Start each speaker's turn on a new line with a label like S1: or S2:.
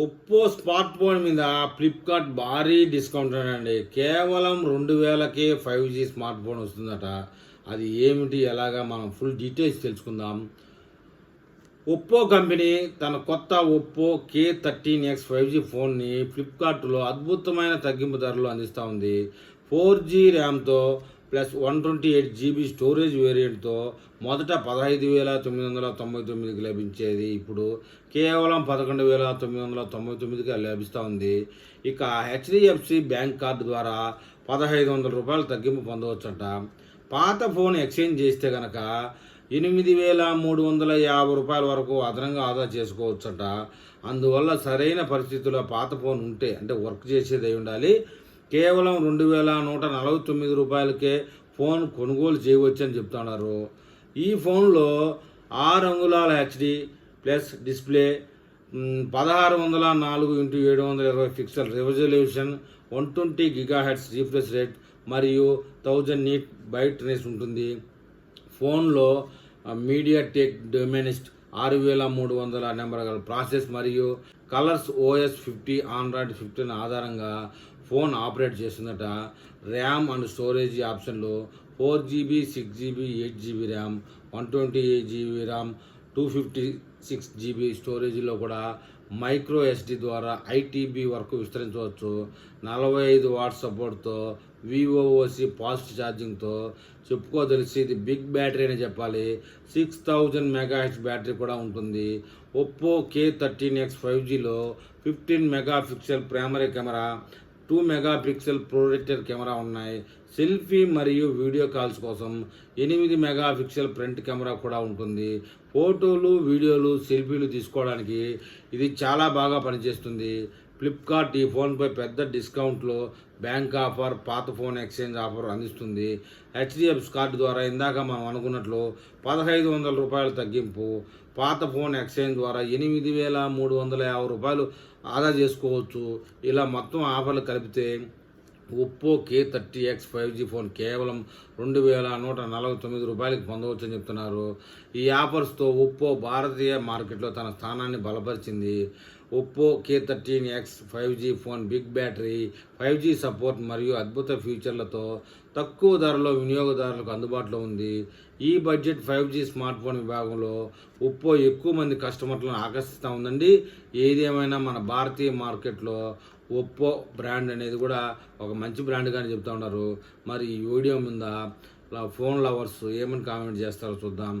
S1: Oppo smart phone మీద Flipkart భారీ discount అండి. కేవలం 2000కే 5G స్మార్ట్ ఫోన్ వస్తుందట. అది ఏమిటి, ఎలాగా, మనం ఫుల్ డీటెయిల్స్ తెలుసుకుందాం. ఒప్పో కంపెనీ తన కొత్త ఒప్పో K13X 5G ఫోన్ని ఫ్లిప్కార్ట్లో అద్భుతమైన తగ్గింపు ధరలు అందిస్తూ ఉంది. 4G ర్యామ్తో ప్లస్ 128GB స్టోరేజ్ వేరియంట్తో మొదట 15,999కి లభించేది ఇప్పుడు కేవలం 11,999కి లభిస్తూ ఉంది. ఇక HDFC బ్యాంక్ కార్డు ద్వారా 1,500 రూపాయలు తగ్గింపు పొందవచ్చట. పాత ఫోన్ ఎక్స్చేంజ్ చేస్తే కనుక 8,350 రూపాయల వరకు అదనంగా ఆదా చేసుకోవచ్చట. అందువల్ల సరైన పరిస్థితుల్లో పాత ఫోన్ ఉంటే, అంటే వర్క్ చేసేది అయి ఉండాలి, కేవలం 2,149 రూపాయలకే ఫోన్ కొనుగోలు చేయవచ్చని చెప్తున్నారు. ఈ ఫోన్లో 6 అంగుళాల HD plus display, 1604x720 pixel resolution, 120 GHz refresh rate మరియు 1000 నీట్ బ్రైట్నెస్ ఉంటుంది. ఫోన్లో మీడియాటెక్ డొమినిస్ట్ 6300 నెంబర్ గల ప్రాసెస్ మరియు కలర్స్ OS 50 ఆండ్రాయిడ్ 15 ఆధారంగా ఫోన్ ఆపరేట్ చేస్తుందట. ర్యామ్ అండ్ స్టోరేజ్ ఆప్షన్లు 4GB 6GB 8GB RAM, 128GB RAM, 256GB స్టోరేజ్లో కూడా మైక్రో SD ద్వారా ITB వరకు విస్తరించవచ్చు. 45 వాట్స్ సపోర్ట్తో, VOOC ఫాస్ట్ ఛార్జింగ్తో చెప్పుకోదలిసి ఇది బిగ్ బ్యాటరీ అని చెప్పాలి. 6000 mAh బ్యాటరీ కూడా ఉంటుంది. Oppo K13X 5Gలో 15 megapixel primary camera, 2 megapixel projector camera ఉన్నాయి. సెల్ఫీ మరియు వీడియో కాల్స్ కోసం 8 మెగాపిక్సెల్ ఫ్రంట్ కెమెరా కూడా ఉంటుంది. ఫోటోలు, వీడియోలు, సెల్ఫీలు తీసుకోవడానికి ఇది చాలా బాగా పనిచేస్తుంది. ఫ్లిప్కార్ట్ ఈ ఫోన్పై పెద్ద డిస్కౌంట్లో బ్యాంక్ ఆఫర్, పాత ఫోన్ ఎక్స్చేంజ్ ఆఫర్ అందిస్తుంది. HDFC కార్డు ద్వారా ఇందాక మనం అనుకున్నట్లు 1,500 రూపాయలు తగ్గింపు, పాత ఫోన్ ఎక్స్చేంజ్ ద్వారా 8,350 రూపాయలు ఆదా చేసుకోవచ్చు. ఇలా మొత్తం ఆఫర్లు కలిపితే ఒప్పో K13X 5G ఫోన్ కేవలం 2,149 రూపాయలకి పొందవచ్చని చెప్తున్నారు. ఈ ఆఫర్స్తో ఒప్పో భారతీయ మార్కెట్లో తన స్థానాన్ని బలపరిచింది. Oppo K13X 5G phone big battery, 5G support మరియు అద్భుత ఫీచర్లతో తక్కువ ధరలో వినియోగదారులకు అందుబాటులో ఉంది. ఈ బడ్జెట్ 5G స్మార్ట్ ఫోన్ విభాగంలో ఒప్పో ఎక్కువ మంది కస్టమర్లను ఆకర్షిస్తూ ఉందండి. ఏది ఏమైనా మన భారతీయ మార్కెట్లో ఒప్పో బ్రాండ్ అనేది కూడా ఒక మంచి బ్రాండ్గానే చెప్తూ ఉన్నారు. మరి ఈ వీడియో మీద ఫోన్ లవర్స్ ఏమని కామెంట్ చేస్తారో చూద్దాం.